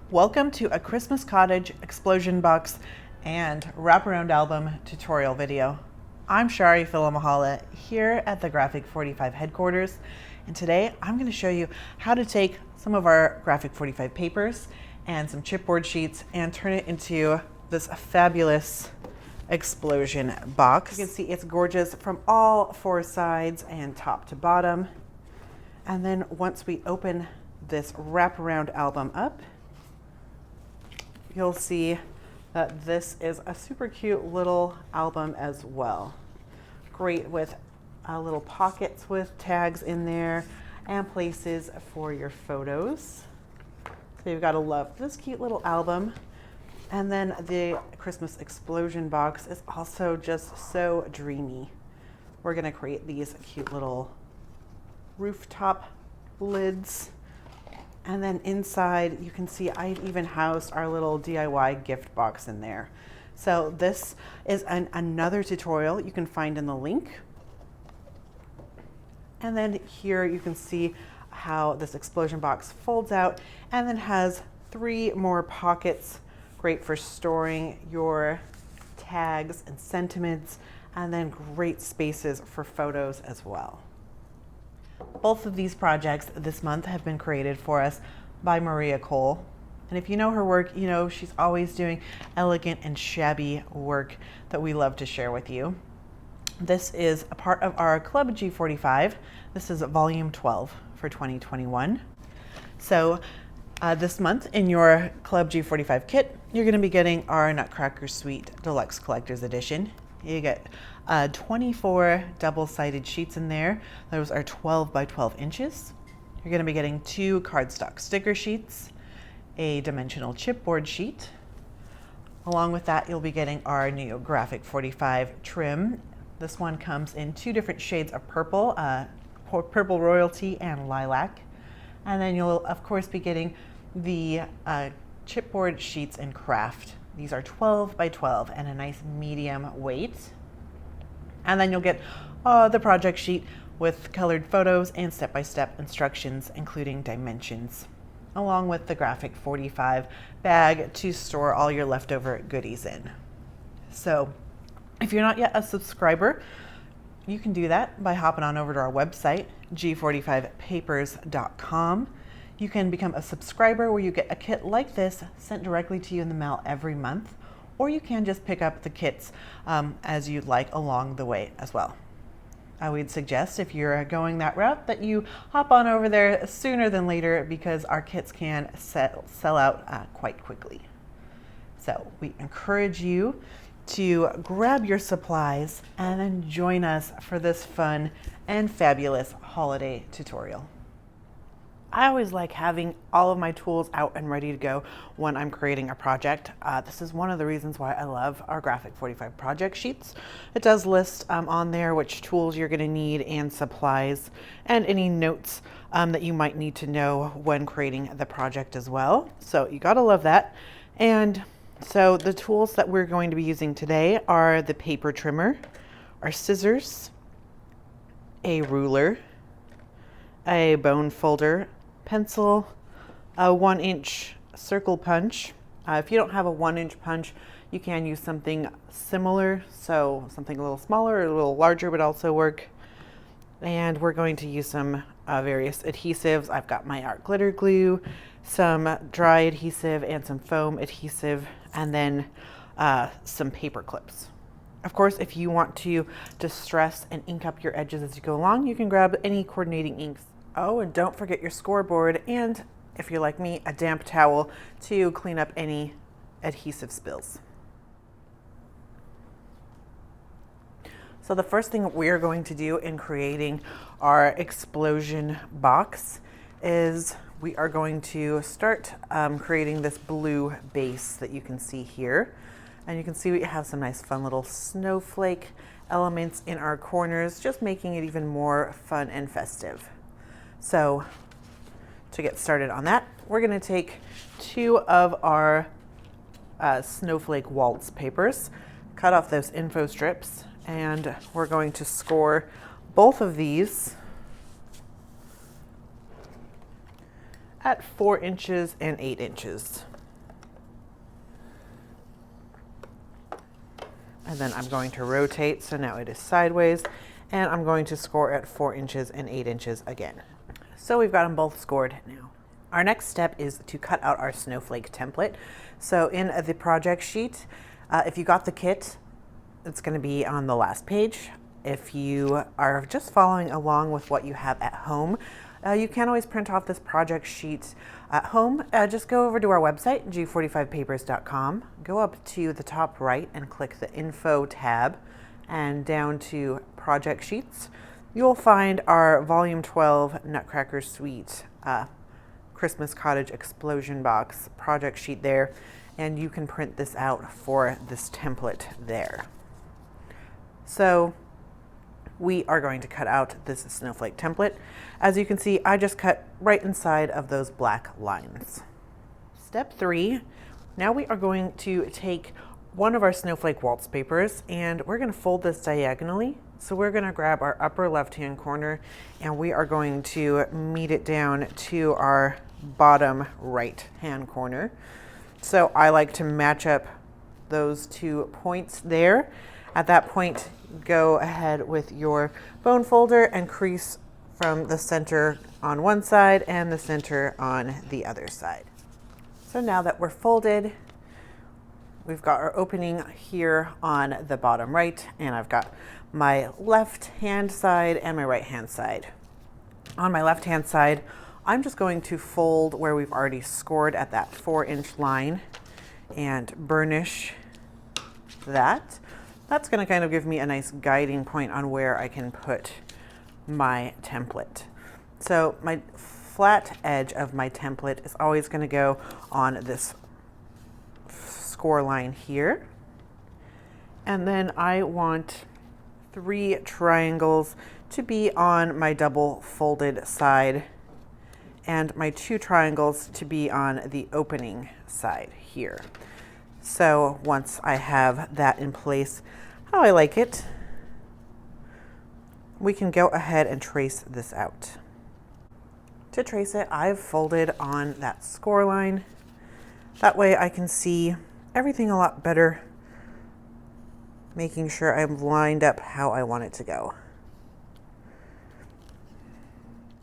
Welcome to a Christmas Cottage explosion box and wraparound album tutorial video. I'm Charee Filimoehala here at the Graphic45 headquarters, and today I'm going to show you how to take some of our Graphic45 papers and some chipboard sheets and turn it into this fabulous explosion box. You can see it's gorgeous from all four sides and top to bottom. And then once we open this wraparound album up, you'll see that this is a super cute little album as well. Great with little pockets with tags in there and places for your photos. So you've got to love this cute little album. And then the Christmas explosion box is also just so dreamy. We're going to create these cute little rooftop lids. And then inside, you can see I even housed our little DIY gift box in there. So this is another tutorial you can find in the link. And then here you can see how this explosion box folds out and then has 3 more pockets, great for storing your tags and sentiments, and then great spaces for photos as well. Both of these projects this month have been created for us by Maria Cole. And if you know her work, you know she's always doing elegant and shabby work that we love to share with you. This is a part of our Club G45. This is volume 12 for 2021. So this month in your Club G45 kit, you're going to be getting our Nutcracker Sweet Deluxe Collector's Edition. You get 24 double-sided sheets in there. Those are 12 by 12 inches. You're going to be getting 2 cardstock sticker sheets, a dimensional chipboard sheet. Along with that, you'll be getting our new Graphic45 trim. This one comes in 2 different shades of purple, Purple Royalty and Lilac. And then you'll, of course, be getting the chipboard sheets in Kraft. These are 12 by 12 and a nice medium weight. And then you'll get the project sheet with colored photos and step-by-step instructions, including dimensions, along with the Graphic45 bag to store all your leftover goodies in. So if you're not yet a subscriber, you can do that by hopping on over to our website, g45papers.com. You can become a subscriber where you get a kit like this sent directly to you in the mail every month, or you can just pick up the kits as you'd like along the way as well. I would suggest if you're going that route that you hop on over there sooner than later because our kits can sell out quite quickly. So we encourage you to grab your supplies and then join us for this fun and fabulous holiday tutorial. I always like having all of my tools out and ready to go when I'm creating a project. This is one of the reasons why I love our Graphic45 project sheets. It does list on there which tools you're going to need and supplies and any notes that you might need to know when creating the project as well. So you gotta love that. And so the tools that we're going to be using today are the paper trimmer, our scissors, a ruler, a bone folder, pencil, a 1-inch circle punch. If you don't have a 1-inch punch, you can use something similar, so something a little smaller or a little larger would also work. And we're going to use some various adhesives. I've got my art glitter glue, some dry adhesive and some foam adhesive, and then some paper clips. Of course, if you want to distress and ink up your edges as you go along, you can grab any coordinating inks. Oh, and don't forget your scoreboard, and if you're like me, a damp towel to clean up any adhesive spills. So the first thing we're going to do in creating our explosion box is we are going to start creating this blue base that you can see here. And you can see we have some nice fun little snowflake elements in our corners, just making it even more fun and festive. So to get started on that, we're going to take 2 of our snowflake waltz papers, cut off those info strips, and we're going to score both of these at 4 inches and 8 inches. and then I'm going to rotate, so now it is sideways, and I'm going to score at 4 inches and 8 inches again. So we've got them both scored now. Our next step is to cut out our snowflake template. So in the project sheet, if you got the kit, it's going to be on the last page. If you are just following along with what you have at home, you can always print off this project sheet at home. Just go over to our website, g45papers.com, go up to the top right and click the info tab and down to project sheets. You'll find our volume 12 Nutcracker Sweet Christmas Cottage explosion box project sheet there, and you can print this out for this template there. So we are going to cut out this snowflake template. As you can see, I just cut right inside of those black lines. Step 3, now we are going to take one of our snowflake waltz papers and we're going to fold this diagonally. So we're going to grab our upper left-hand corner and we are going to meet it down to our bottom right-hand corner. So I like to match up those 2 points there. At that point, go ahead with your bone folder and crease from the center on one side and the center on the other side. So now that we're folded, we've got our opening here on the bottom right, and I've got my left hand side and my right hand side. On my left hand side, I'm just going to fold where we've already scored at that 4-inch line and burnish that. That's going to kind of give me a nice guiding point on where I can put my template. So my flat edge of my template is always going to go on this score line here. And then I want 3 triangles to be on my double folded side and my 2 triangles to be on the opening side here. So once I have that in place, how I like it, we can go ahead and trace this out. To trace it, I've folded on that score line. That way I can see everything a lot better, making sure I'm lined up how I want it to go.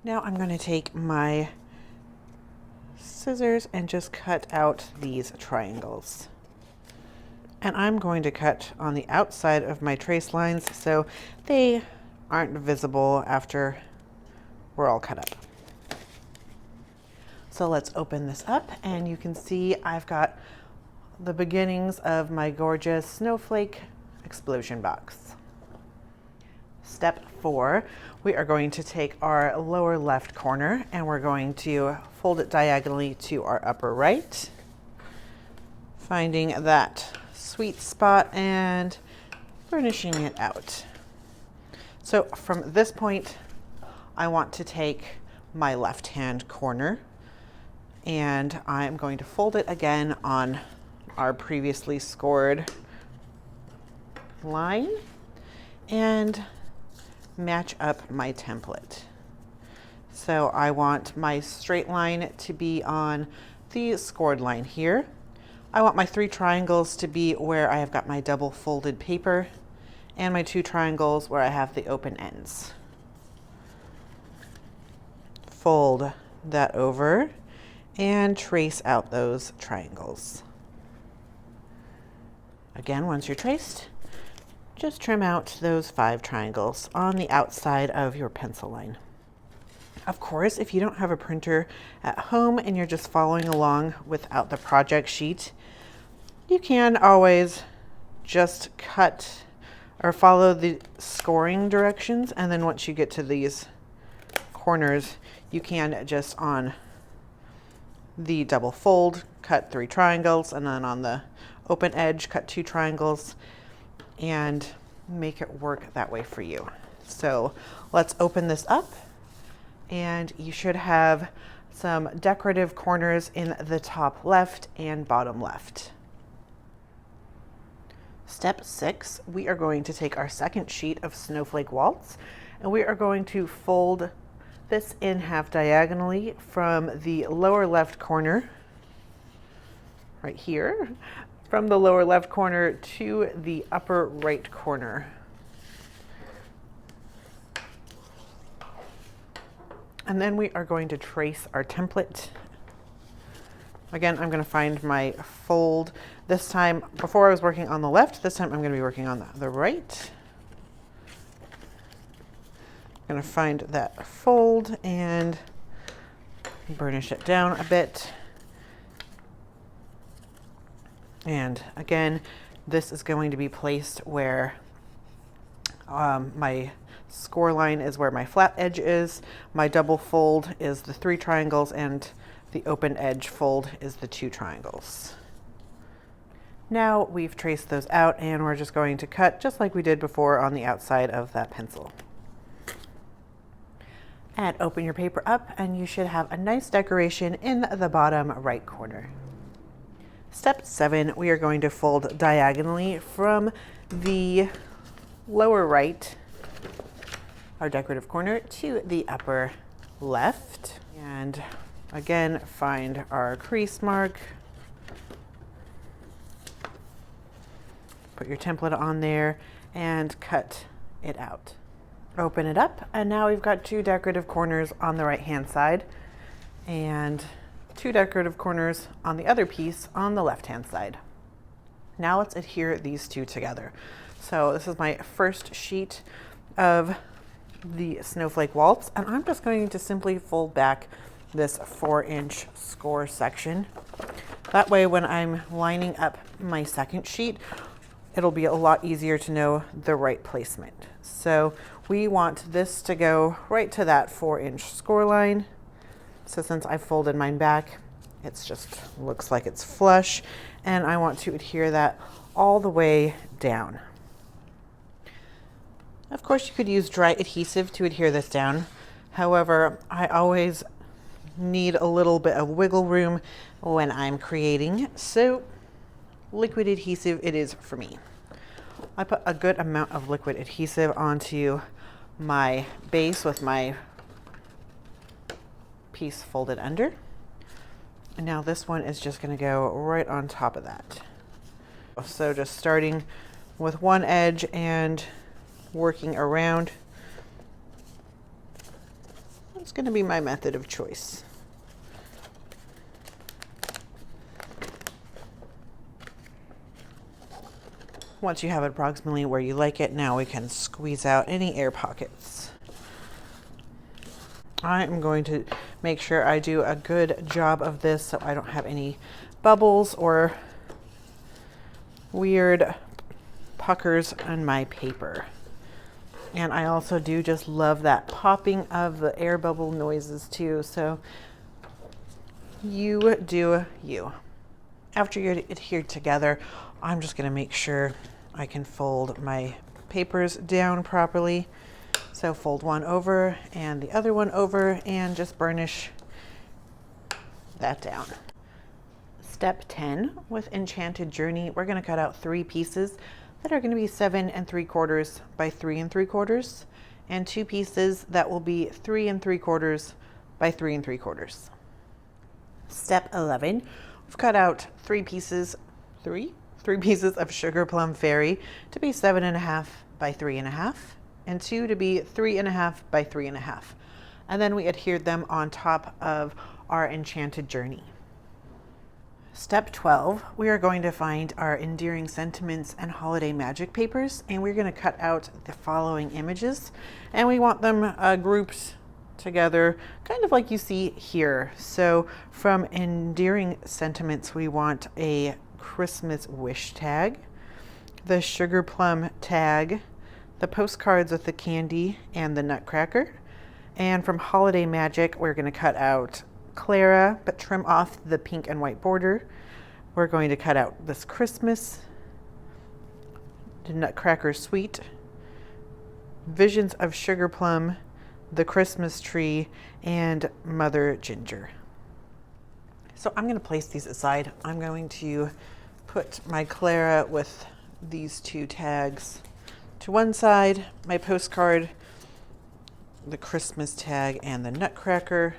Now I'm going to take my scissors and just cut out these triangles. And I'm going to cut on the outside of my trace lines so they aren't visible after we're all cut up. So let's open this up and you can see I've got the beginnings of my gorgeous snowflake explosion box. Step 4, we are going to take our lower left corner and we're going to fold it diagonally to our upper right, finding that sweet spot and burnishing it out. So from this point, I want to take my left-hand corner and I'm going to fold it again on our previously scored line and match up my template. So I want my straight line to be on the scored line here. I want my 3 triangles to be where I have got my double folded paper and my 2 triangles where I have the open ends. Fold that over and trace out those triangles. Again, once you're traced, just trim out those 5 triangles on the outside of your pencil line. Of course, if you don't have a printer at home and you're just following along without the project sheet, you can always just cut or follow the scoring directions, and then once you get to these corners, you can just on the double fold cut 3 triangles, and then on the open edge cut 2 triangles and make it work that way for you. So let's open this up and you should have some decorative corners in the top left and bottom left. Step 6, we are going to take our second sheet of snowflake waltz and we are going to fold this in half diagonally from the lower left corner right here from the lower left corner to the upper right corner. And then we are going to trace our template. Again, I'm going to find my fold. This time, before I was working on the left, this time I'm going to be working on the right. I'm going to find that fold and burnish it down a bit. And again, this is going to be placed where my score line is where my flat edge is. My double fold is the 3 triangles, and the open edge fold is the 2 triangles. Now we've traced those out, and we're just going to cut just like we did before on the outside of that pencil. And open your paper up, and you should have a nice decoration in the bottom right corner. Step 7, we are going to fold diagonally from the lower right, our decorative corner, to the upper left. And again, find our crease mark. Put your template on there and cut it out. Open it up, and now we've got 2 decorative corners on the right hand side and 2 decorative corners on the other piece on the left hand side. Now let's adhere these 2 together. So this is my first sheet of the snowflake waltz, and I'm just going to simply fold back this 4-inch score section. That way when I'm lining up my second sheet, it'll be a lot easier to know the right placement. So we want this to go right to that 4-inch score line. So since I folded mine back, it's just looks like it's flush, and I want to adhere that all the way down. Of course, you could use dry adhesive to adhere this down. However, I always need a little bit of wiggle room when I'm creating, so liquid adhesive it is for me. I put a good amount of liquid adhesive onto my base with my piece folded under. And now this one is just going to go right on top of that. So just starting with one edge and working around. It's going to be my method of choice. Once you have it approximately where you like it, now we can squeeze out any air pockets. I am going to make sure I do a good job of this so I don't have any bubbles or weird puckers on my paper. And I also do just love that popping of the air bubble noises too, so you do you. After you're adhered together, I'm just going to make sure I can fold my papers down properly. So fold one over and the other one over and just burnish that down. Step 10, with Enchanted Journey, we're going to cut out 3 pieces that are going to be 7 3/4 by 3 3/4, and 2 pieces that will be 3 3/4 by 3 3/4. Step 11, we've cut out 3 pieces of Sugar Plum Fairy to be 7.5 by 3.5, and 2 to be 3.5 by 3.5. And then we adhered them on top of our Enchanted Journey. Step 12, we are going to find our Endearing Sentiments and Holiday Magic papers, and we're going to cut out the following images, and we want them grouped together, kind of like you see here. So from Endearing Sentiments, we want a Christmas wish tag, the Sugar Plum tag, the postcards with the candy and the Nutcracker. And from Holiday Magic, we're going to cut out Clara, but trim off the pink and white border. We're going to cut out this Christmas, the Nutcracker Sweet, Visions of Sugar Plum, the Christmas Tree, and Mother Ginger. So I'm going to place these aside. I'm going to put my Clara with these 2 tags to one side, my postcard, the Christmas tag, and the Nutcracker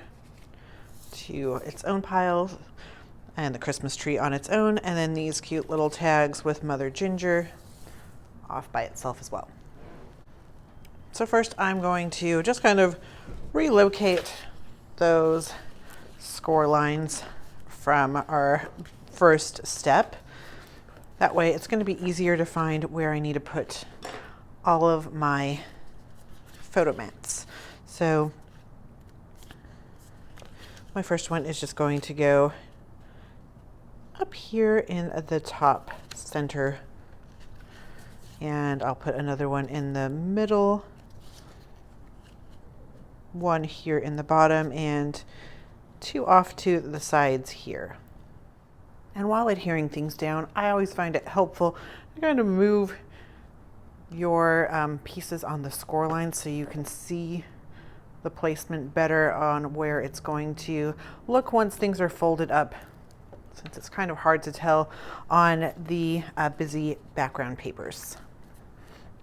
to its own pile, and the Christmas tree on its own, and then these cute little tags with Mother Ginger off by itself as well. So first I'm going to just kind of relocate those score lines from our first step. That way it's going to be easier to find where I need to put all of my photo mats. So my first one is just going to go up here in the top center, and I'll put another one in the middle, one here in the bottom, and two off to the sides here. And while adhering things down, I always find it helpful to kind of move your pieces on the score line so you can see the placement better on where it's going to look once things are folded up, since it's kind of hard to tell on the busy background papers.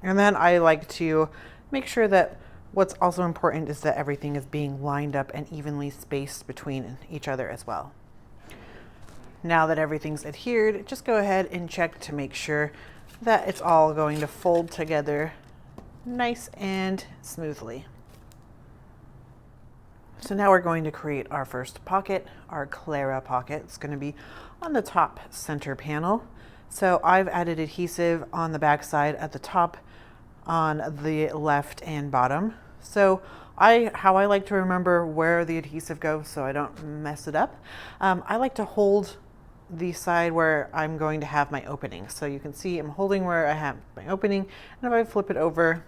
And then I like to make sure that what's also important is that everything is being lined up and evenly spaced between each other as well. Now that everything's adhered, just go ahead and check to make sure that it's all going to fold together nice and smoothly. So now we're going to create our first pocket, our Clara pocket. It's going to be on the top center panel. So I've added adhesive on the back side at the top, on the left and bottom. So how I like to remember where the adhesive goes so I don't mess it up, I like to hold the side where I'm going to have my opening. So you can see I'm holding where I have my opening, and if I flip it over,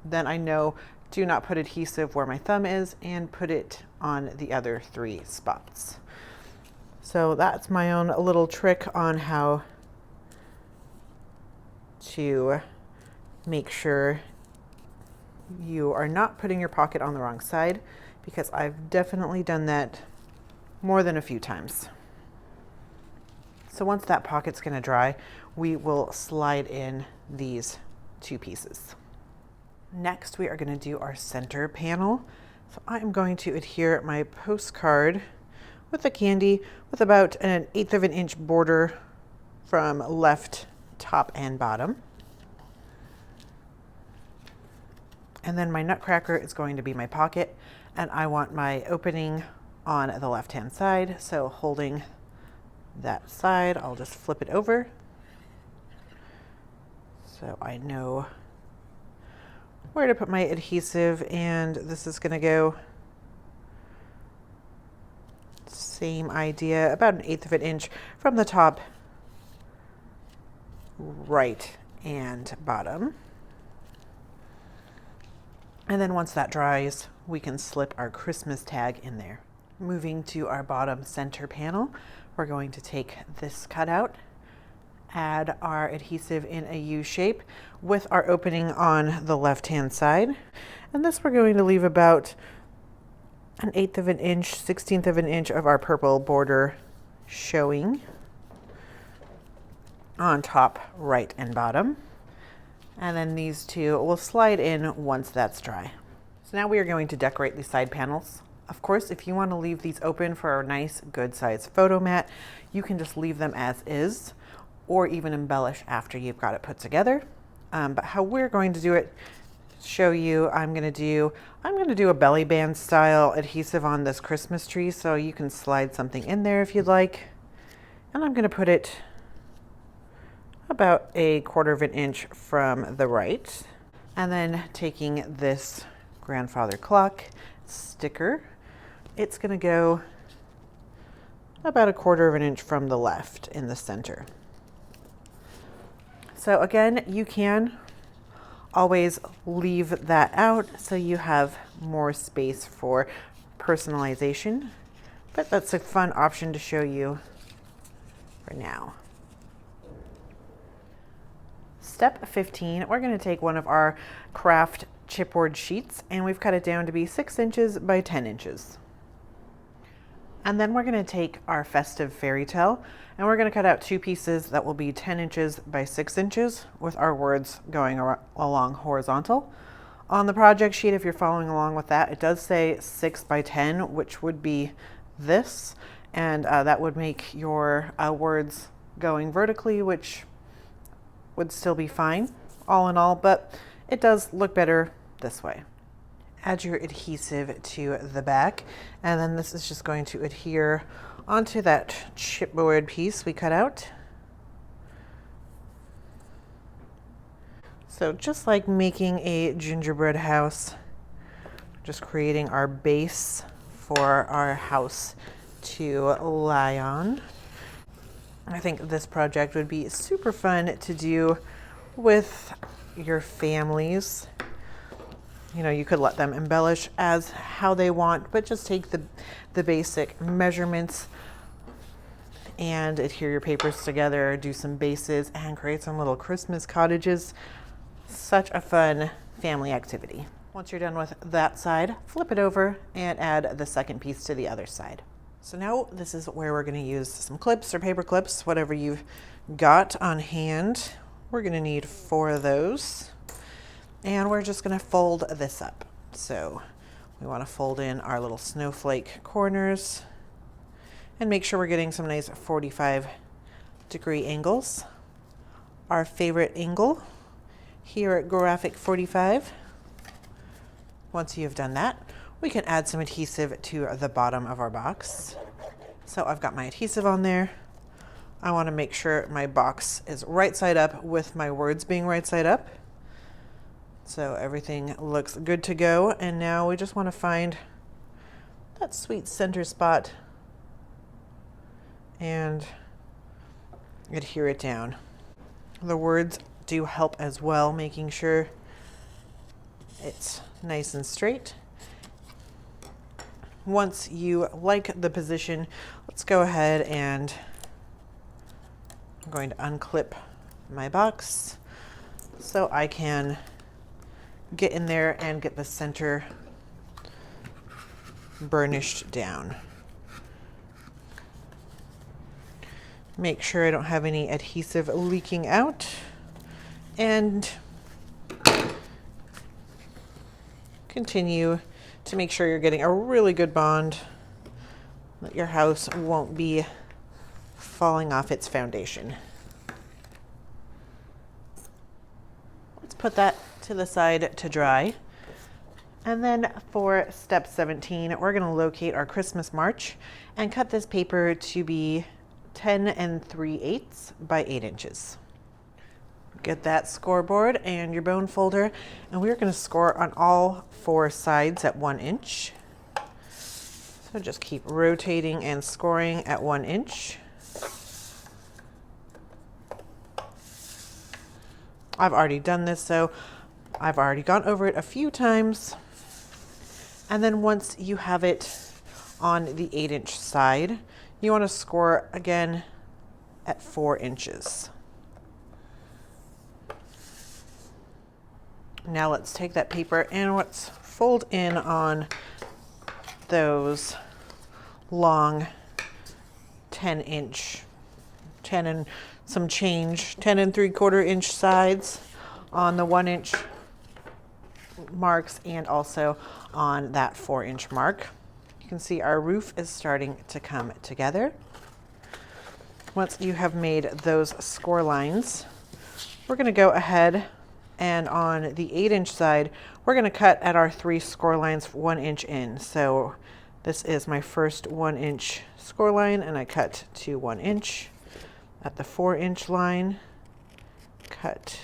then I know do not put adhesive where my thumb is and put it on the other three spots. So that's my own little trick on how to make sure you are not putting your pocket on the wrong side, because I've definitely done that more than a few times. So once that pocket's going to dry, we will slide in these two pieces. Next, we are going to do our center panel. So I'm going to adhere my postcard with the candy with about 1/8 of an inch border from left, top, and bottom. And then my Nutcracker is going to be my pocket, and I want my opening on the left-hand side. So holding that side, I'll just flip it over so I know where to put my adhesive, and this is going to go same idea, about 1/8 of an inch from the top, right, and bottom. And then once that dries, we can slip our Christmas tag in there. Moving to our bottom center panel, we're going to take this cutout, add our adhesive in a U shape with our opening on the left-hand side. And this we're going to leave about 1/8 of an inch, 1/16 of an inch of our purple border showing on top, right, and bottom. And then these two will slide in once that's dry. So now we are going to decorate these side panels. Of course, if you want to leave these open for a nice, good size photo mat, you can just leave them as is, or even embellish after you've got it put together. But how we're going to do it, show you, I'm going to do a belly band style adhesive on this Christmas tree, so you can slide something in there if you'd like. And I'm going to put it about 1/4 of an inch from the right. And then taking this grandfather clock sticker, it's going to go about 1/4 of an inch from the left in the center. So again, you can always leave that out so you have more space for personalization, but that's a fun option to show you for now. Step 15, we're going to take one of our Kraft chipboard sheets, and we've cut it down to be 6 inches by 10 inches. And then we're going to take our festive fairy tale, and we're going to cut out 2 pieces that will be 10 inches by 6 inches with our words going along horizontal. On the project sheet, if you're following along with that, it does say 6 by 10, which would be this, and that would make your words going vertically, which would still be fine all in all, but it does look better this way. Add your adhesive to the back, and then this is just going to adhere onto that chipboard piece we cut out. So just like making a gingerbread house, just creating our base for our house to lie on. I think this project would be super fun to do with your families. You know, you could let them embellish as how they want, but just take the basic measurements and adhere your papers together, do some bases, and create some little Christmas cottages. Such a fun family activity. Once you're done with that side, flip it over and add the second piece to the other side. So now this is where we're going to use some clips or paper clips, whatever you've got on hand. We're going to need 4 of those. And we're just going to fold this up. So we want to fold in our little snowflake corners and make sure we're getting some nice 45-degree angles. Our favorite angle here at Graphic 45. Once you've done that, we can add some adhesive to the bottom of our box. So I've got my adhesive on there. I want to make sure my box is right side up with my words being right side up. So everything looks good to go, and now we just want to find that sweet center spot and adhere it down. The words do help as well, making sure it's nice and straight. Once you like the position, let's go ahead and I'm going to unclip my box so I can get in there and get the center burnished down. Make sure I don't have any adhesive leaking out, and continue to make sure you're getting a really good bond, that your house won't be falling off its foundation. Let's put that to the side to dry. And then for step 17, we're going to locate our Christmas march and cut this paper to be 10 3/8 by 8 inches. Get that scoreboard and your bone folder, and we're going to score on all 4 sides at 1 inch. So just keep rotating and scoring at 1 inch. I've already done this, so I've already gone over it a few times. And then once you have it on the 8-inch side, you want to score again at 4 inches. Now let's take that paper and let's fold in on those long 10 and some change, 10 3/4 inch sides on the 1 inch marks and also on that 4 inch mark. You can see our roof is starting to come together. Once you have made those score lines, we're going to go ahead and on the 8-inch side, we're going to cut at our 3 score lines 1 inch in. So this is my first 1 inch score line, and I cut to 1 inch. At the 4-inch line, cut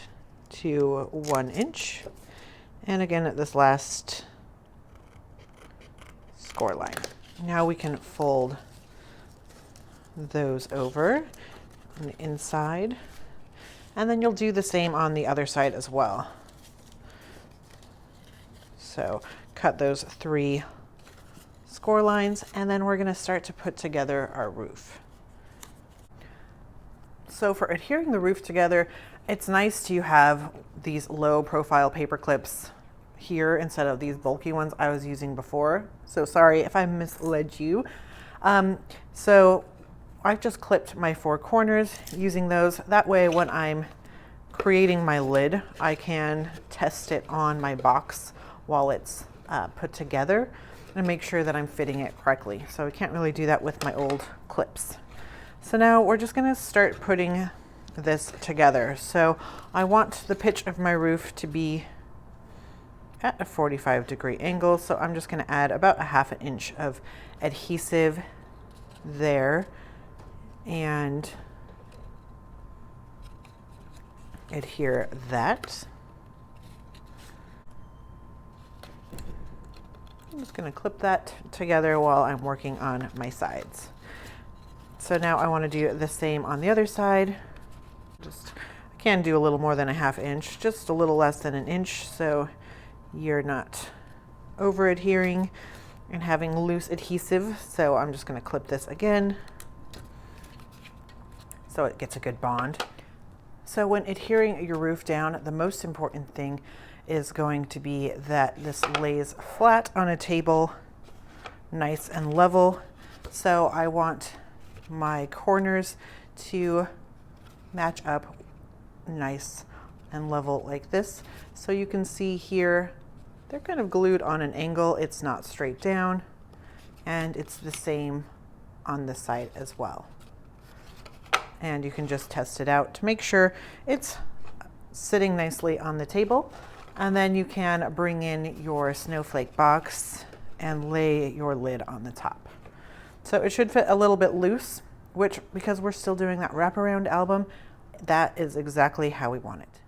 to 1 inch. And again at this last score line. Now we can fold those over on the inside. And then you'll do the same on the other side as well. So cut those 3 score lines, and then we're going to start to put together our roof. So for adhering the roof together, it's nice to have these low profile paper clips here instead of these bulky ones I was using before. So sorry if I misled you. So I've just clipped my 4 corners using those. That way when I'm creating my lid, I can test it on my box while it's put together. and make sure that I'm fitting it correctly. So I can't really do that with my old clips. So now we're just gonna start putting this together. So I want the pitch of my roof to be at a 45-degree angle. So I'm just gonna add about a ½ inch of adhesive there and adhere that. I'm just going to clip that together while I'm working on my sides. So now I want to do the same on the other side. I can do a little more than a ½ inch, just a little less than an inch, so you're not over adhering and having loose adhesive. So I'm just going to clip this again so it gets a good bond. So when adhering your roof down, the most important thing is going to be that this lays flat on a table, nice and level. So I want my corners to match up nice and level like this. So you can see here, they're kind of glued on an angle. It's not straight down, and it's the same on this side as well. And you can just test it out to make sure it's sitting nicely on the table. And then you can bring in your snowflake box and lay your lid on the top. So it should fit a little bit loose, which, because we're still doing that wraparound album, that is exactly how we want it.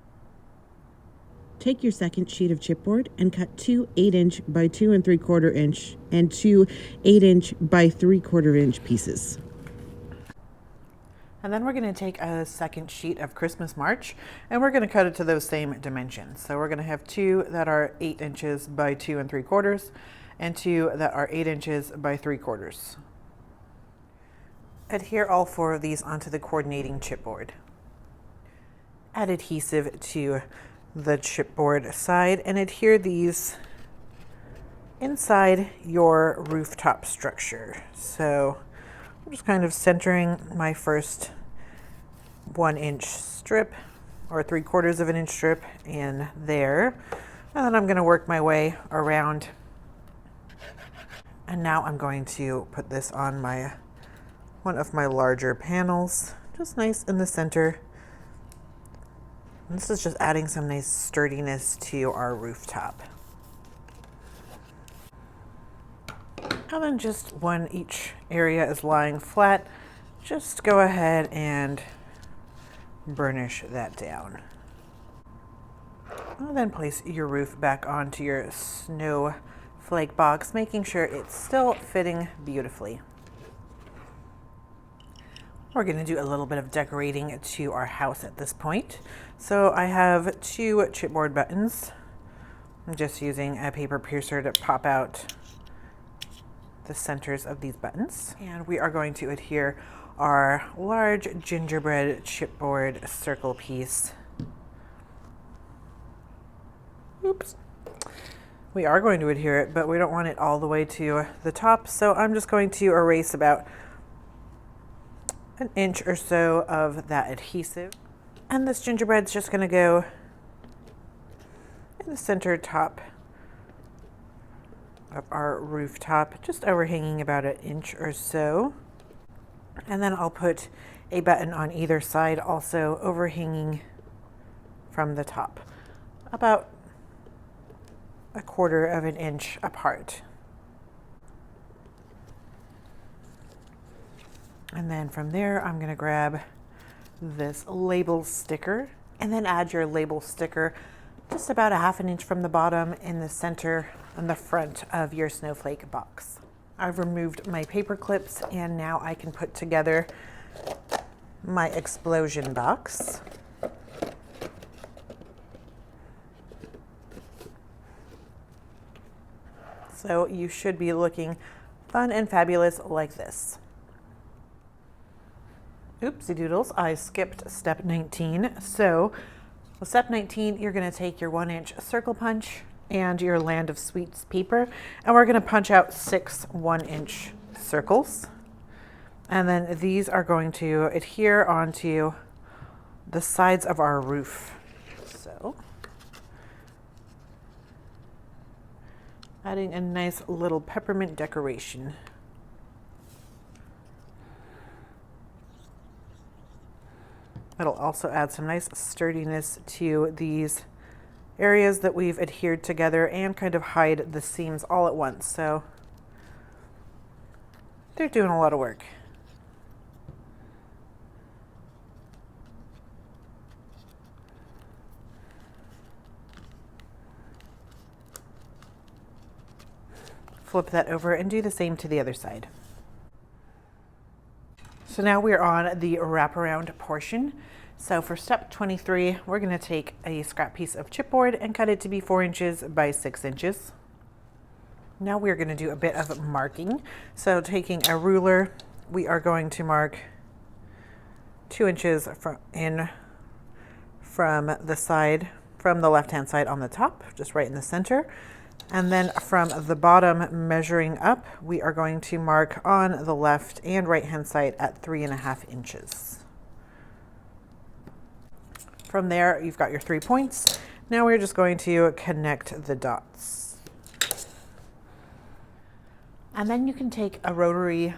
Take your second sheet of chipboard and cut 2 8-inch by 2 3/4 inch and 2 8-inch by 3/4 inch pieces. And then we're going to take a second sheet of Christmas March and we're going to cut it to those same dimensions. So we're going to have 2 that are 8 inches by 2 3/4 and 2 that are 8 inches by 3/4. Adhere all 4 of these onto the coordinating chipboard. Add adhesive to the chipboard side and adhere these inside your rooftop structure. So I'm just kind of centering my first 1-inch strip or 3/4 of an inch strip in there. And then I'm going to work my way around. And now I'm going to put this on one of my larger panels, just nice in the center. And this is just adding some nice sturdiness to our rooftop. And then just when each area is lying flat, just go ahead and burnish that down. And then place your roof back onto your snowflake box, making sure it's still fitting beautifully. We're going to do a little bit of decorating to our house at this point. So I have 2 chipboard buttons. I'm just using a paper piercer to pop out the centers of these buttons. And we are going to adhere our large gingerbread chipboard circle piece. Oops. We are going to adhere it, but we don't want it all the way to the top. So I'm just going to erase about 1 inch or so of that adhesive. And this gingerbread's just going to go in the center top of our rooftop, just overhanging about 1 inch or so. And then I'll put a button on either side, also overhanging from the top, about 1/4 of an inch apart. And then from there, I'm going to grab this label sticker and then add your label sticker just about 1/2 inch from the bottom in the center and the front of your snowflake box. I've removed my paper clips and now I can put together my explosion box. So you should be looking fun and fabulous like this. Oopsie doodles, I skipped step 19. So with step 19, you're going to take your 1-inch circle punch and your Land of Sweets paper, and we're going to punch out 6 1-inch circles. And then these are going to adhere onto the sides of our roof. So Adding a nice little peppermint decoration. It'll also add some nice sturdiness to these areas that we've adhered together and kind of hide the seams all at once. So they're doing a lot of work. Flip that over and do the same to the other side. So now we're on the wraparound portion. So for step 23, we're going to take a scrap piece of chipboard and cut it to be 4 inches by 6 inches. Now we're going to do a bit of marking. So taking a ruler, we are going to mark 2 inches from the side, from the left-hand side on the top, just right in the center. And then from the bottom measuring up, we are going to mark on the left and right-hand side at 3.5 inches. From there, you've got your 3 points. Now we're just going to connect the dots. And then you can take a rotary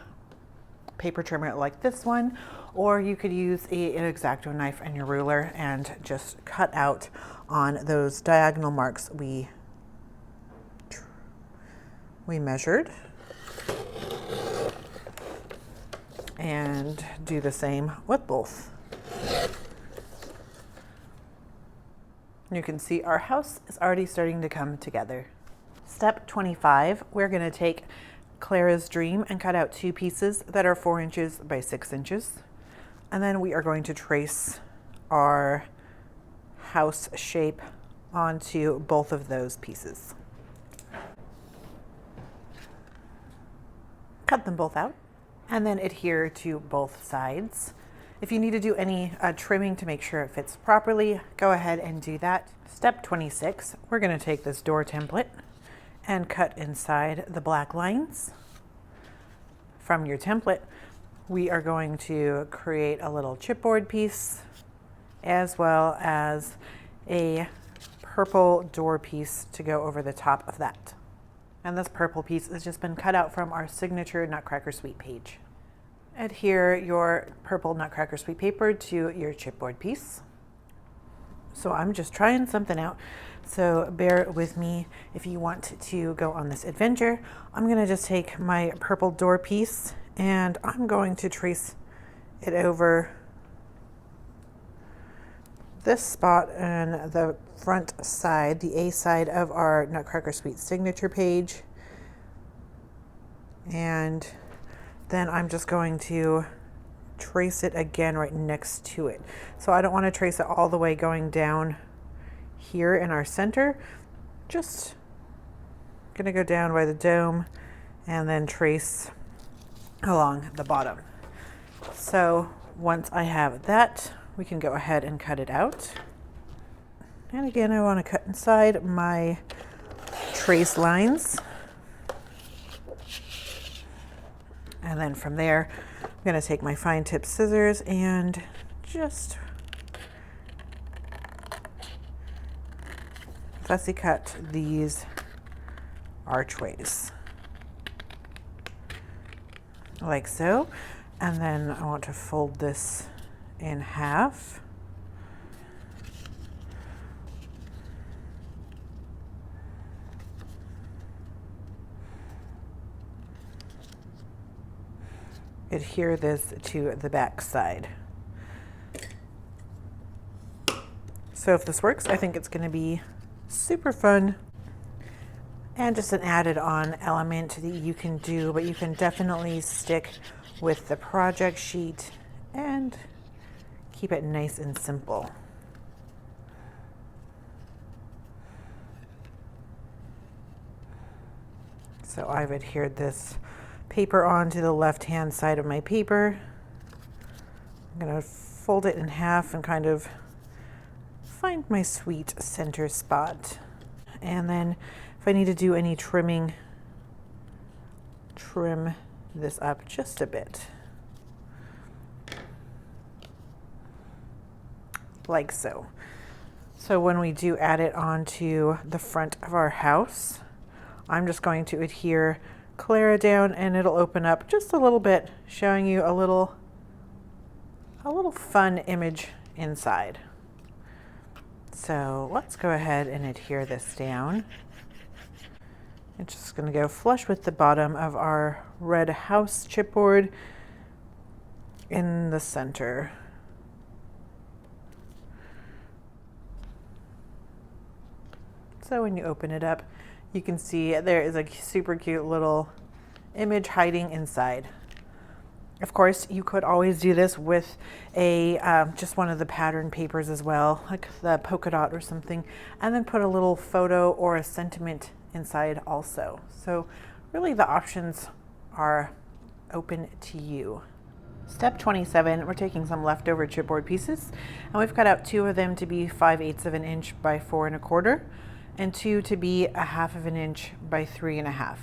paper trimmer like this one, or you could use an X-Acto knife and your ruler and just cut out on those diagonal marks we measured, and do the same with both. You can see our house is already starting to come together. Step 25, we're going to take Clara's Dream and cut out 2 pieces that are 4 inches by 6 inches. And then we are going to trace our house shape onto both of those pieces. Cut them both out and then adhere to both sides. If you need to do any trimming to make sure it fits properly, go ahead and do that. Step 26, we're going to take this door template and cut inside the black lines. From your template, we are going to create a little chipboard piece as well as a purple door piece to go over the top of that. And this purple piece has just been cut out from our signature Nutcracker Sweet page. Adhere your purple Nutcracker Sweet paper to your chipboard piece. So I'm just trying something out, so bear with me if you want to go on this adventure. I'm going to just take my purple door piece and I'm going to trace it over this spot on the front side, the A side of our Nutcracker Sweet signature page. And then I'm just going to trace it again right next to it. So I don't want to trace it all the way going down here in our center. Just gonna go down by the dome and then trace along the bottom. So once I have that, we can go ahead and cut it out. And again, I want to cut inside my trace lines. And then from there, I'm going to take my fine tip scissors and just fussy cut these archways like so. And then I want to fold this in half. Adhere this to the back side. So if this works, I think it's going to be super fun and just an added on element that you can do, but you can definitely stick with the project sheet and keep it nice and simple. So I've adhered this paper onto the left-hand side of my paper. I'm going to fold it in half and kind of find my sweet center spot. And then if I need to do any trimming, trim this up just a bit. Like so. So when we do add it onto the front of our house, I'm just going to adhere Clara down and it'll open up just a little bit, showing you a little fun image inside. So let's go ahead and adhere this down. It's just going to go flush with the bottom of our red house chipboard in the center. So when you open it up, you can see there is a super cute little image hiding inside. Of course, you could always do this with a just one of the pattern papers as well, like the polka dot or something, and then put a little photo or a sentiment inside also. So really the options are open to you. Step 27, we're taking some leftover chipboard pieces, and we've cut out 2 of them to be 5/8 of an inch by 4 1/4, and 2 to be 1/2 of an inch by 3 1/2.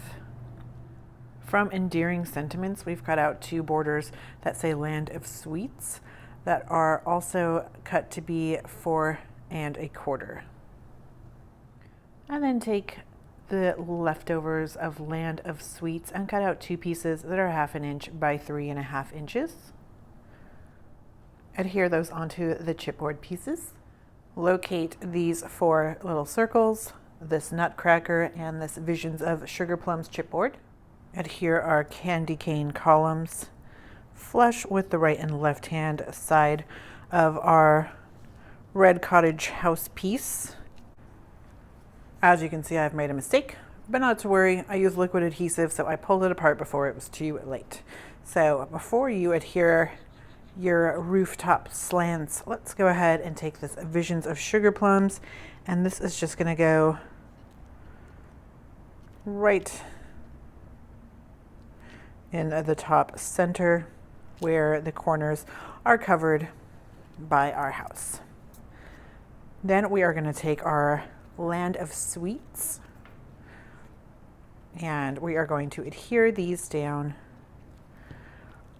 From Endearing Sentiments, we've cut out 2 borders that say Land of Sweets that are also cut to be 4 1/4. And then take the leftovers of Land of Sweets and cut out 2 pieces that are 1/2 an inch by 3 1/2 inches. Adhere those onto the chipboard pieces. Locate these 4 little circles, this Nutcracker and this Visions of Sugar Plums chipboard. Adhere our candy cane columns flush with the right and left hand side of our red cottage house piece. As you can see, I've made a mistake, but not to worry. I used liquid adhesive, so I pulled it apart before it was too late. So before you adhere your rooftop slants, let's go ahead and take this Visions of Sugar Plums, and this is just going to go right in the top center where the corners are covered by our house. Then we are going to take our Land of Sweets and we are going to adhere these down.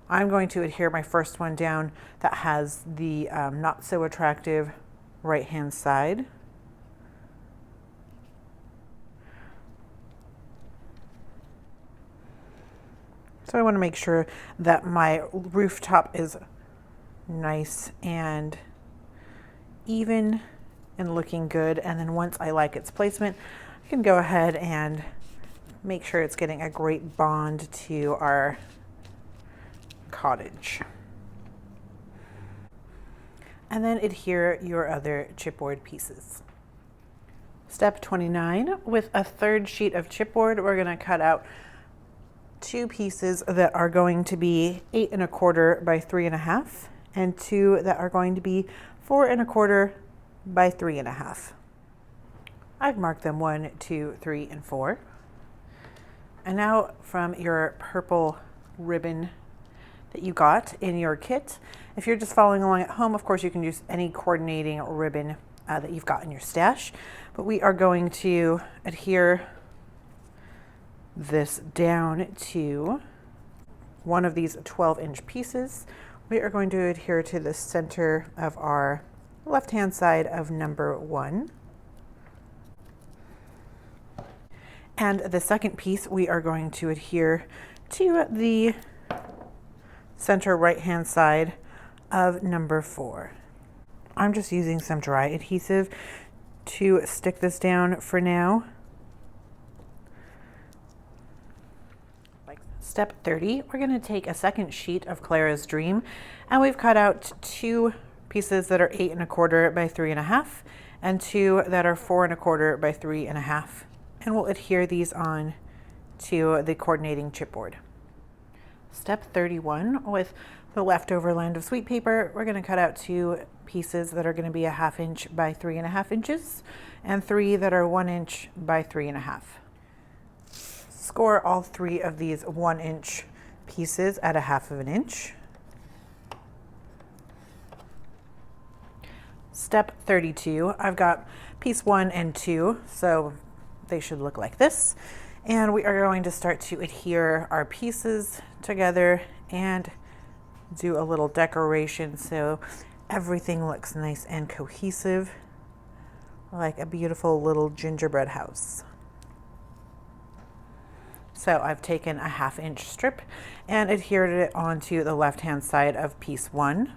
I'm going to adhere my first one down that has the not so attractive right hand side. So I want to make sure that my rooftop is nice and even and looking good. And then once I like its placement, I can go ahead and make sure it's getting a great bond to our cottage. And then adhere your other chipboard pieces. Step 29, with a 3rd sheet of chipboard, we're going to cut out 2 pieces that are going to be 8 1/4 by 3 1/2 and 2 that are going to be 4 1/4 by 3 1/2. I've marked them 1, 2, 3, and 4. And now from your purple ribbon that you got in your kit, if you're just following along at home, of course you can use any coordinating ribbon that you've got in your stash, but we are going to adhere this down to one of these 12-inch pieces. We are going to adhere to the center of our left-hand side of number 1. And the second piece, we are going to adhere to the center right-hand side of number 4. I'm just using some dry adhesive to stick this down for now. Step 30, we're going to take a 2nd sheet of Clara's Dream, and we've cut out 2 pieces that are 8 1/4 by 3 1/2 and 2 that are 4 1/4 by 3 1/2, and we'll adhere these on to the coordinating chipboard. Step 31, with the leftover Land of Sweet paper, we're going to cut out 2 pieces that are going to be 1/2 inch by 3 1/2 inches and 3 that are 1 inch by 3 1/2. Score all 3 of these 1-inch pieces at 1/2 of an inch. Step 32, I've got piece 1 and 2, so they should look like this. And we are going to start to adhere our pieces together and do a little decoration so everything looks nice and cohesive, like a beautiful little gingerbread house. So I've taken a 1/2 inch strip and adhered it onto the left-hand side of piece 1.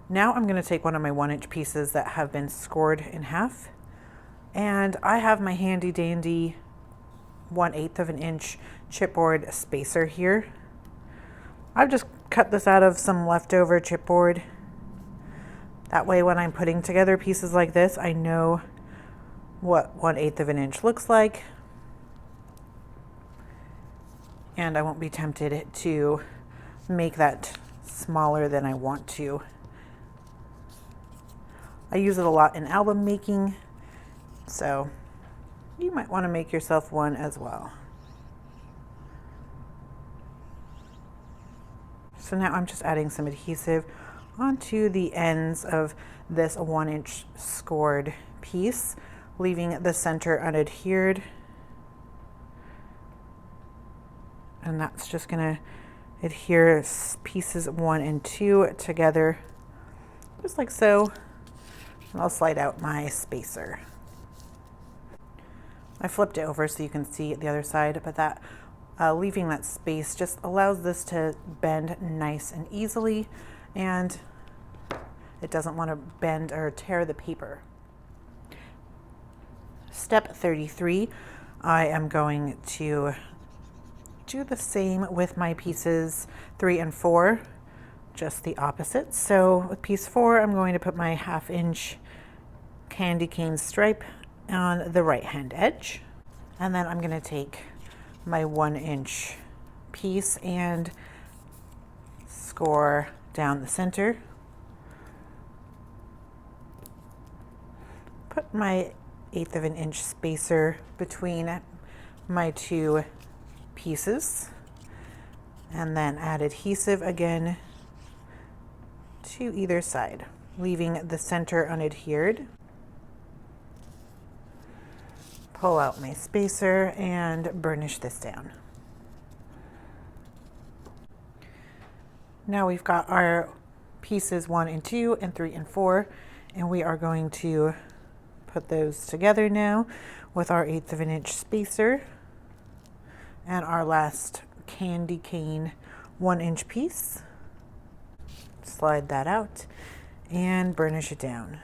Now I'm going to take one of my 1-inch pieces that have been scored in half, and I have my handy dandy 1/8 of an inch chipboard spacer here. I've just cut this out of some leftover chipboard. That way when I'm putting together pieces like this, I know what 1/8 of an inch looks like, and I won't be tempted to make that smaller than I want to. I use it a lot in album making, so you might want to make yourself one as well. So now I'm just adding some adhesive onto the ends of this 1-inch scored piece, leaving the center unadhered. And that's just gonna adhere pieces 1 and 2 together, just like so. And I'll slide out my spacer. I flipped it over so you can see the other side, but that leaving that space just allows this to bend nice and easily, and it doesn't want to bend or tear the paper. Step 33, I am going to do the same with my pieces 3 and 4, just the opposite. So with piece 4, I'm going to put my 1/2 inch candy cane stripe on the right hand edge, and then I'm going to take my 1-inch piece and score down the center. Put my 1/8 of an inch spacer between my 2 pieces, and then add adhesive again to either side, leaving the center unadhered. Pull out my spacer and burnish this down. Now we've got our pieces 1 and 2 and 3 and 4, and we are going to put those together now with our 1/8 of an inch spacer and our last candy cane 1-inch piece. Slide that out and burnish it down.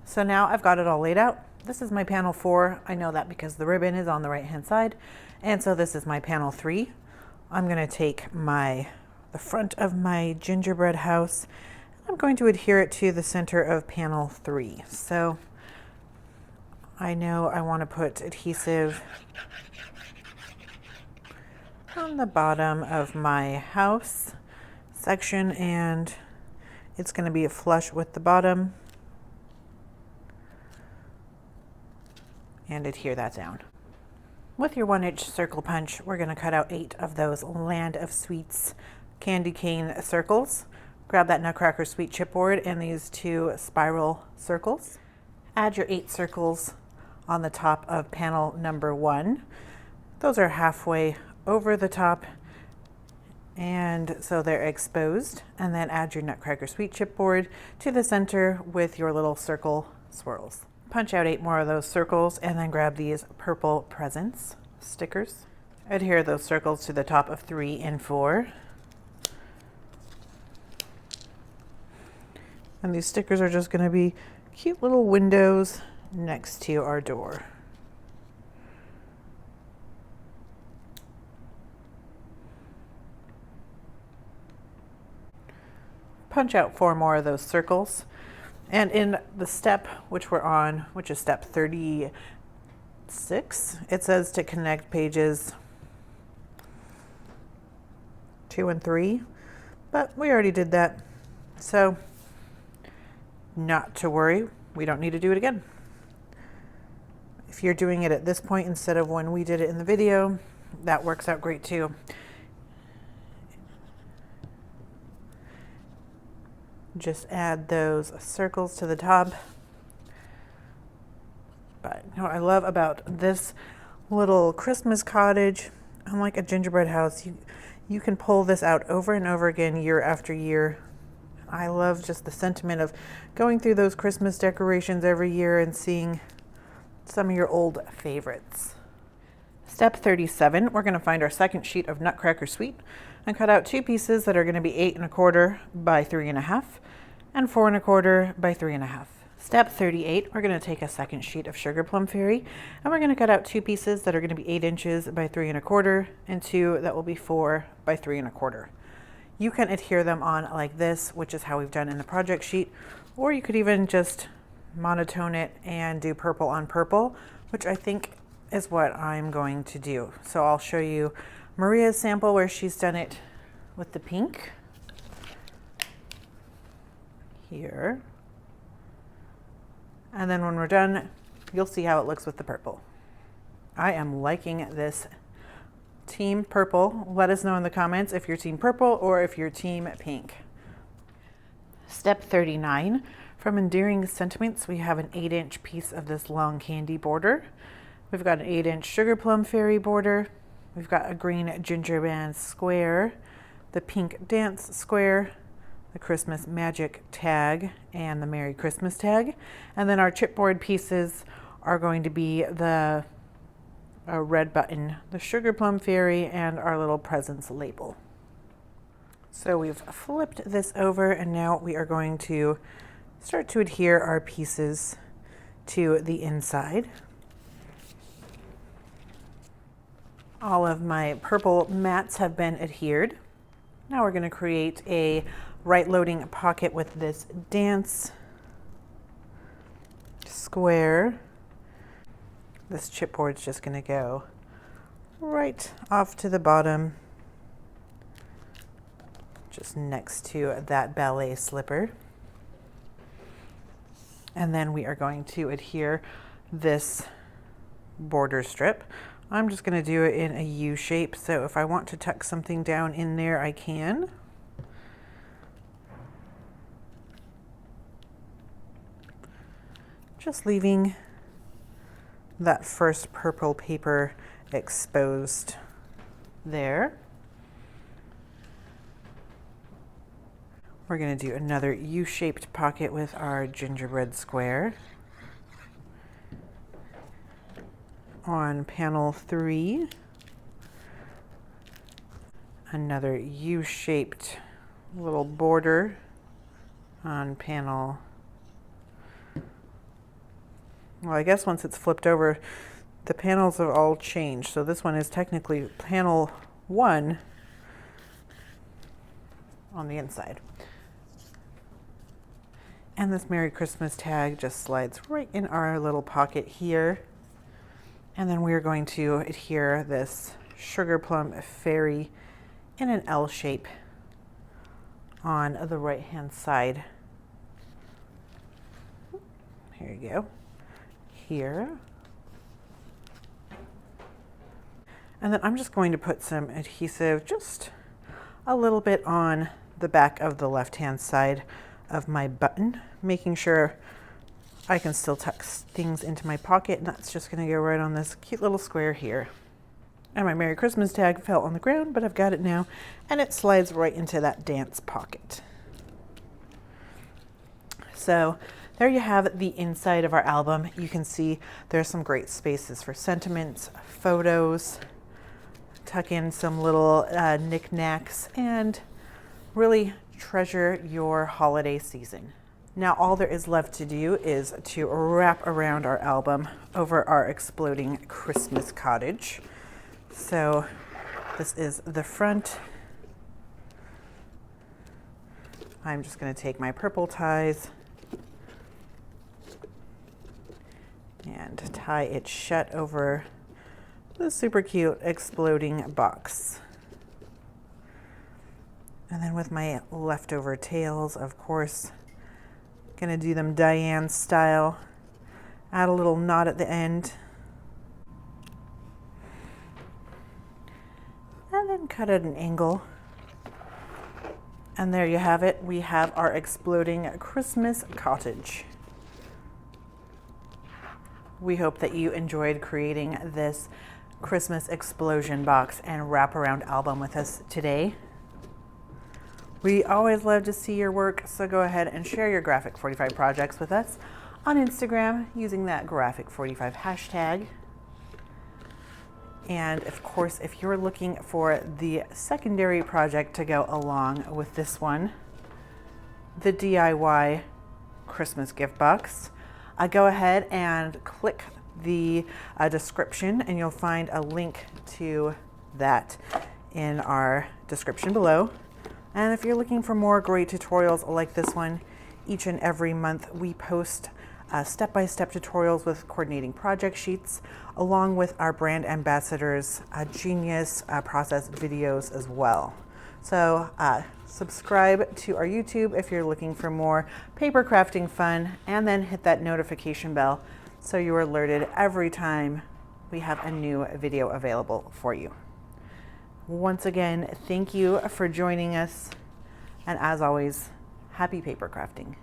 So now I've got it all laid out. This is my panel 4. I know that because the ribbon is on the right hand side. And so this is my panel 3. I'm going to take the front of my gingerbread house. I'm going to adhere it to the center of panel 3. So I know I want to put adhesive on the bottom of my house section, and it's going to be flush with the bottom, and adhere that down. With your 1-inch circle punch, we're going to cut out 8 of those Land of Sweets candy cane circles. Grab that Nutcracker Sweet chipboard and these 2 spiral circles. Add your 8 circles on the top of panel number 1. Those are halfway over the top, and so they're exposed. And then add your Nutcracker Sweet chipboard to the center with your little circle swirls. Punch out 8 more of those circles, and then grab these purple presents stickers. Adhere those circles to the top of 3 and 4. And these stickers are just going to be cute little windows next to our door. Punch out 4 more of those circles. And in the step which we're on, which is step 36, it says to connect pages 2 and 3, but we already did that. So not to worry, we don't need to do it again. If you're doing it at this point instead of when we did it in the video, that works out great too. Just add those circles to the top. But you know what I love about this little Christmas cottage, unlike a gingerbread house, you can pull this out over and over again year after year. I love just the sentiment of going through those Christmas decorations every year and seeing some of your old favorites. Step 37, we're going to find our second sheet of Nutcracker Sweet and cut out 2 pieces that are going to be 8 1/4 by 3 1/2 and 4 1/4 by 3 1/2. Step 38, we're going to take a second sheet of Sugar Plum Fairy and we're going to cut out 2 pieces that are going to be 8 inches by 3 1/4 and 2 that will be 4 by 3 1/4. You can adhere them on like this, which is how we've done in the project sheet, or you could even just monotone it and do purple on purple, which I think is what I'm going to do. So I'll show you Maria's sample where she's done it with the pink here. And then when we're done, you'll see how it looks with the purple. I am liking this team purple. Let us know in the comments if you're team purple or if you're team pink. Step 39, from Endearing Sentiments, we have an 8-inch piece of this long candy border. We've got an 8-inch Sugar Plum Fairy border. We've got a green gingerbread square, the pink dance square, the Christmas magic tag, and the Merry Christmas tag. And then our chipboard pieces are going to be the red button, the Sugar Plum Fairy, and our little presents label. So we've flipped this over and now we are going to start to adhere our pieces to the inside. All of my purple mats have been adhered. Now we're going to create a right loading pocket with this dance square. This chipboard's just going to go right off to the bottom, just next to that ballet slipper. And then we are going to adhere this border strip. I'm just going to do it in a U shape, so if I want to tuck something down in there, I can. Just leaving that first purple paper exposed there. We're going to do another U-shaped pocket with our gingerbread square. On panel 3, another U-shaped little border on panel. Well, I guess once it's flipped over, the panels have all changed. So this one is technically panel 1 on the inside. And this Merry Christmas tag just slides right in our little pocket here. And then we're going to adhere this Sugar Plum Fairy in an L shape on the right-hand side. Here you go. Here. And then I'm just going to put some adhesive just a little bit on the back of the left-hand side of my button, making sure I can still tuck things into my pocket, and that's just going to go right on this cute little square here. And my Merry Christmas tag fell on the ground, but I've got it now, and it slides right into that dance pocket. So there you have the inside of our album. You can see there's some great spaces for sentiments, photos, tuck in some little knickknacks, and really treasure your holiday season. Now all there is left to do is to wrap around our album over our exploding Christmas cottage. So this is the front. I'm just going to take my purple ties and tie it shut over the super cute exploding box. And then with my leftover tails, of course, gonna do them Diane style. Add a little knot at the end. And then cut at an angle. And there you have it. We have our exploding Christmas cottage. We hope that you enjoyed creating this Christmas explosion box and wraparound album with us today. We always love to see your work, so go ahead and share your Graphic 45 projects with us on Instagram using that Graphic 45 hashtag. And of course, if you're looking for the secondary project to go along with this one, the DIY Christmas gift box, go ahead and click the description and you'll find a link to that in our description below. And if you're looking for more great tutorials like this one, each and every month we post step-by-step tutorials with coordinating project sheets, along with our brand ambassadors' genius process videos as well. So subscribe to our YouTube if you're looking for more paper crafting fun, and then hit that notification bell so you're alerted every time we have a new video available for you. Once again, thank you for joining us, and as always, happy paper crafting.